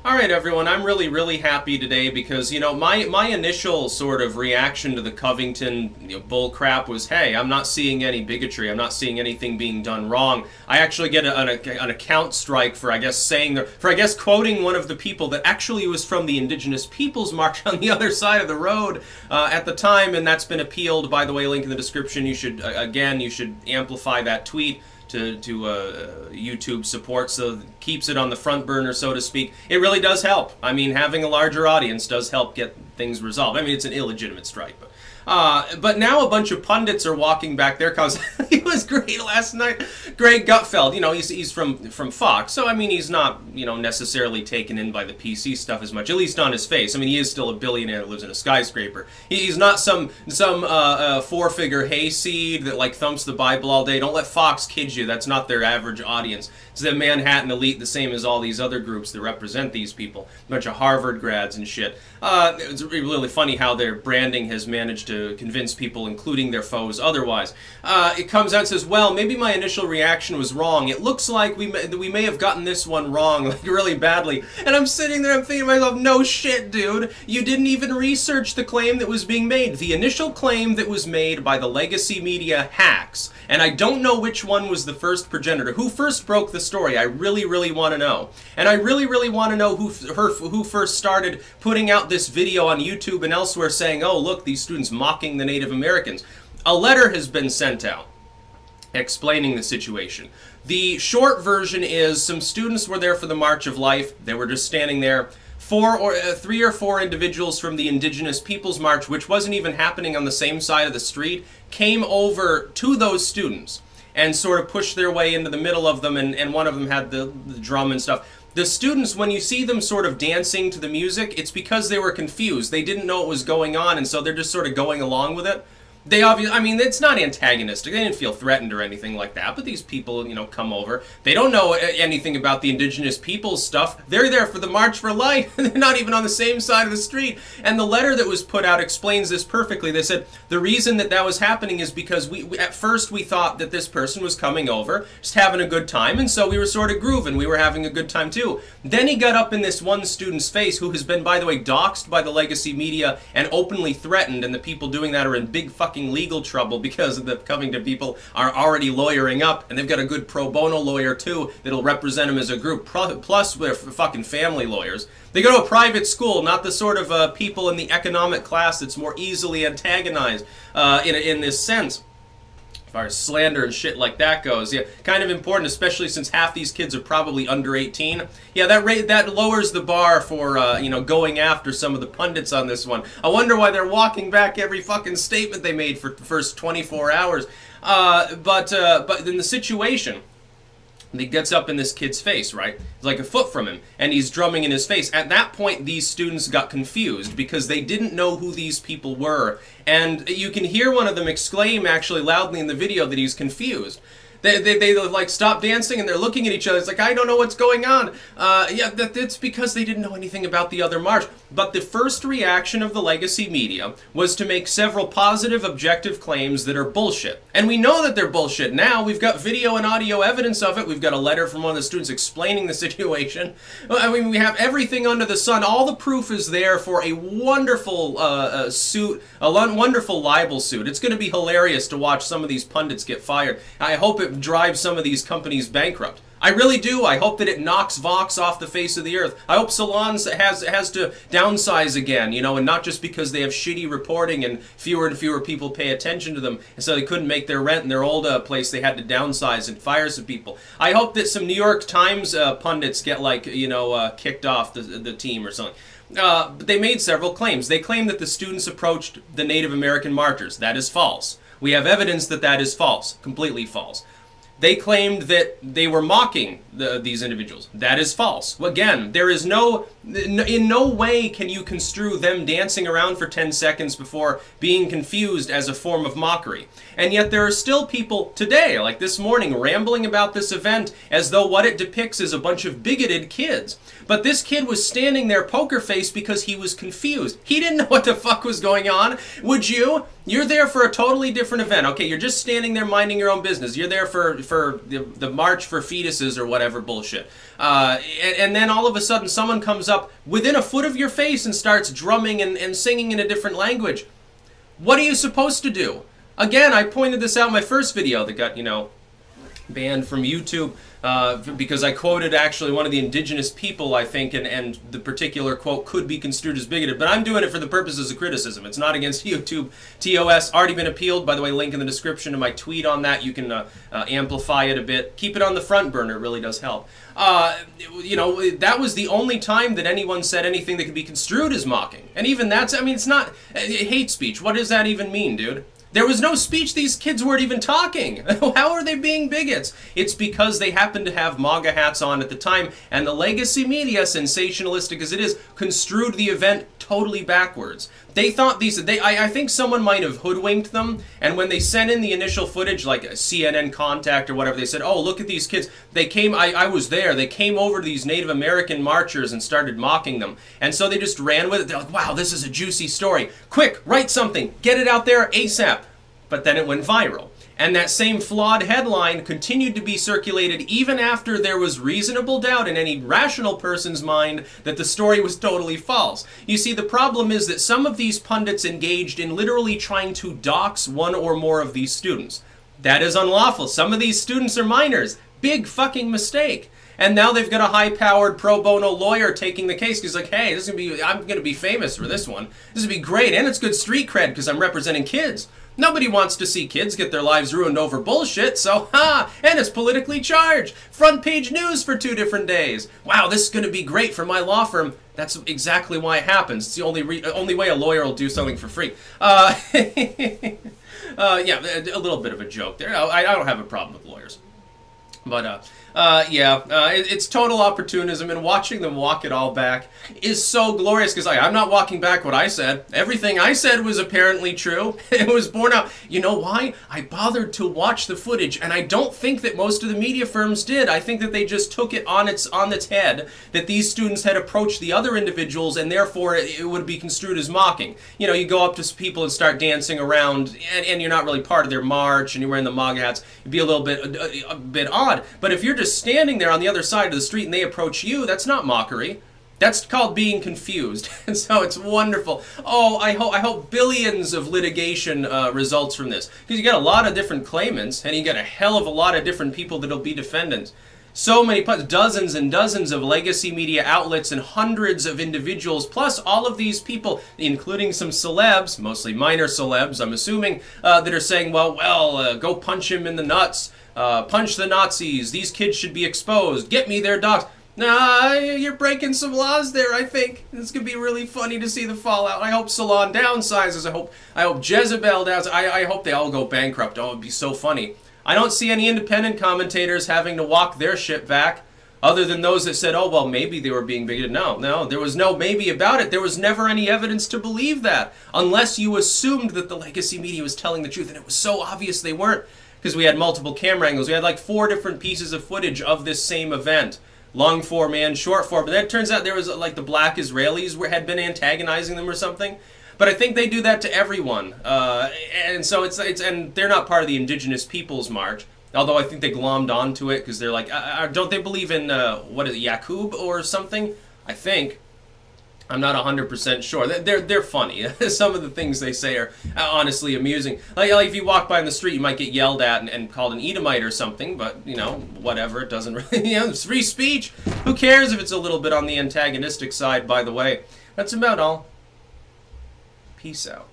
Alright everyone, I'm really happy today because, you know, my initial sort of reaction to the Covington bull crap was, hey, I'm not seeing any bigotry, I'm not seeing anything being done wrong. I actually get an account strike for, I guess, quoting one of the people that actually was from the Indigenous Peoples March on the other side of the road at the time, and that's been appealed. By the way, link in the description. You should, again, you should amplify that tweet to YouTube support, so it keeps it on the front burner, so to speak. It really does help. I mean, having a larger audience does help get things resolved. I mean, it's an illegitimate strike, but now a bunch of pundits are walking back there because he was great last night. Greg Gutfeld, you know, he's from Fox, so I mean, he's not, you know, necessarily taken in by the PC stuff as much, at least on his face. I mean, he is still a billionaire that lives in a skyscraper. He's not some four-figure hayseed that like thumps the Bible all day. Don't let Fox kid you. That's not their average audience. It's the Manhattan elite, the same as all these other groups that represent these people. A bunch of Harvard grads and shit. It's really funny how their branding has managed to convince people, including their foes, otherwise. It comes out and says, well, maybe my initial reaction was wrong. It looks like we may have gotten this one wrong, like really badly. And I'm sitting there, I'm thinking to myself, no shit, dude. You didn't even research the claim that was being made. The initial claim that was made by the legacy media hacks. And I don't know which one was the first progenitor. Who first broke the story? I really want to know. And I really want to know who first started putting out this video on YouTube and elsewhere saying, oh, look, these students mocking the Native Americans. A letter has been sent out explaining the situation. The short version is some students were there for the March of Life. They were just standing there. Three or four individuals from the Indigenous Peoples March, which wasn't even happening on the same side of the street, came over to those students and sort of pushed their way into the middle of them, and one of them had the drum and stuff. The students, when you see them sort of dancing to the music, it's because they were confused. They didn't know what was going on, and so they're just sort of going along with it. They obviously, I mean, it's not antagonistic. They didn't feel threatened or anything like that, but these people, you know, come over. They don't know anything about the Indigenous Peoples stuff. They're there for the March for Life. They're not even on the same side of the street. And the letter that was put out explains this perfectly. They said the reason that was happening is because at first we thought that this person was coming over, just having a good time, and so we were sort of grooving. We were having a good time too. Then he got up in this one student's face, who has been, by the way, doxxed by the legacy media and openly threatened, and the people doing that are in big fucking legal trouble because the Covington people are already lawyering up, and they've got a good pro bono lawyer too that'll represent them as a group, plus they're fucking family lawyers. They go to a private school, not the sort of people in the economic class that's more easily antagonized in this sense. As far as slander and shit like that goes, yeah, kind of important, especially since half these kids are probably under 18. Yeah, that lowers the bar for you know, going after some of the pundits on this one. I wonder why they're walking back every fucking statement they made for the first 24 hours. But in the situation, he gets up in this kid's face, right? He's like a foot from him, and he's drumming in his face. At that point, these students got confused because they didn't know who these people were. And you can hear one of them exclaim actually loudly in the video that he's confused. They like stop dancing and they're looking at each other. It's like, I don't know what's going on. Yeah, that's because they didn't know anything about the other march. But the first reaction of the legacy media was to make several positive, objective claims that are bullshit. And we know that they're bullshit now. We've got video and audio evidence of it. We've got a letter from one of the students explaining the situation. I mean, we have everything under the sun. All the proof is there for a wonderful suit, a wonderful libel suit. It's going to be hilarious to watch some of these pundits get fired. I hope it drive some of these companies bankrupt. I really do. I hope that it knocks Vox off the face of the earth. I hope Salons has to downsize again, you know, and not just because they have shitty reporting and fewer people pay attention to them, and so they couldn't make their rent in their old place. They had to downsize and fire some people. I hope that some New York Times pundits get, like, you know, kicked off the team or something. But they made several claims. They claimed that the students approached the Native American marchers. That is false. We have evidence that that is false. Completely false. They claimed that they were mocking these individuals. That is false. Again, there is in no way can you construe them dancing around for 10 seconds before being confused as a form of mockery. And yet there are still people today, like this morning, rambling about this event as though what it depicts is a bunch of bigoted kids. But this kid was standing there poker faced because he was confused. He didn't know what the fuck was going on. Would you? You're there for a totally different event. Okay, you're just standing there minding your own business. You're there for the March for Fetuses or whatever bullshit. And then all of a sudden someone comes up within a foot of your face and starts drumming and singing in a different language. What are you supposed to do? Again, I pointed this out in my first video that got, you know, banned from YouTube because I quoted actually one of the indigenous people, I think, and the particular quote could be construed as bigoted, but I'm doing it for the purposes of criticism. It's not against YouTube. TOS, already been appealed. By the way, link in the description to my tweet on that. You can amplify it a bit. Keep it on the front burner. It really does help. You know, that was the only time that anyone said anything that could be construed as mocking. And even that's, I mean, it's not hate speech. What does that even mean, dude? There was no speech. These kids weren't even talking. How are they being bigots? It's because they happened to have MAGA hats on at the time, and the legacy media, sensationalistic as it is, construed the event totally backwards. They thought these, I think someone might have hoodwinked them, and when they sent in the initial footage, like a CNN Contact or whatever, they said, oh, look at these kids. They came, I was there, they came over to these Native American marchers and started mocking them. And so they just ran with it. They're like, wow, this is a juicy story. Quick, write something, get it out there ASAP. But then it went viral. And that same flawed headline continued to be circulated even after there was reasonable doubt in any rational person's mind that the story was totally false. You see, the problem is that some of these pundits engaged in literally trying to dox one or more of these students. That is unlawful. Some of these students are minors. Big fucking mistake. And now they've got a high-powered pro bono lawyer taking the case. He's like, hey, this is gonna be, I'm going to be famous for this one. This would be great, and it's good street cred because I'm representing kids. Nobody wants to see kids get their lives ruined over bullshit, so ha! And it's politically charged. Front page news for 2 different days. Wow, this is going to be great for my law firm. That's exactly why it happens. It's the only way a lawyer will do something for free. Yeah, a little bit of a joke there. I don't have a problem with lawyers. But, it's total opportunism, and watching them walk it all back is so glorious, because I'm not walking back what I said. Everything I said was apparently true. It was borne out. You know why? I bothered to watch the footage, and I don't think that most of the media firms did. I think that they just took it on its head, that these students had approached the other individuals, and therefore it would be construed as mocking. You know, you go up to people and start dancing around, and you're not really part of their march, and you're wearing the MAGA hats. It'd be a bit odd. But if you're just standing there on the other side of the street and they approach you, that's not mockery. That's called being confused. And so it's wonderful. Oh, I hope billions of litigation results from this. Because you got a lot of different claimants, and you got a hell of a lot of different people that'll be defendants. So many, dozens and dozens of legacy media outlets and hundreds of individuals, plus all of these people, including some celebs, mostly minor celebs, I'm assuming, that are saying, well, go punch him in the nuts. Punch the Nazis. These kids should be exposed. Get me their docs. Nah, you're breaking some laws there, I think. It's going to be really funny to see the fallout. I hope Salon downsizes. I hope Jezebel downsizes. I hope they all go bankrupt. Oh, it'd be so funny. I don't see any independent commentators having to walk their shit back, other than those that said, oh, well, maybe they were being bigoted. No, there was no maybe about it. There was never any evidence to believe that, unless you assumed that the legacy media was telling the truth, and it was so obvious they weren't. Because we had multiple camera angles. We had like 4 different pieces of footage of this same event. Long form and short form. But then it turns out there was like the black Israelis had been antagonizing them or something. But I think they do that to everyone. And so and they're not part of the Indigenous Peoples March. Although I think they glommed onto it because they're like, don't they believe in, what is it, Yakub or something? I think. I'm not 100% sure. They're funny. Some of the things they say are honestly amusing. Like if you walk by in the street, you might get yelled at and called an Edomite or something, but, you know, whatever. It doesn't really, you know, it's free speech. Who cares if it's a little bit on the antagonistic side, by the way? That's about all. Peace out.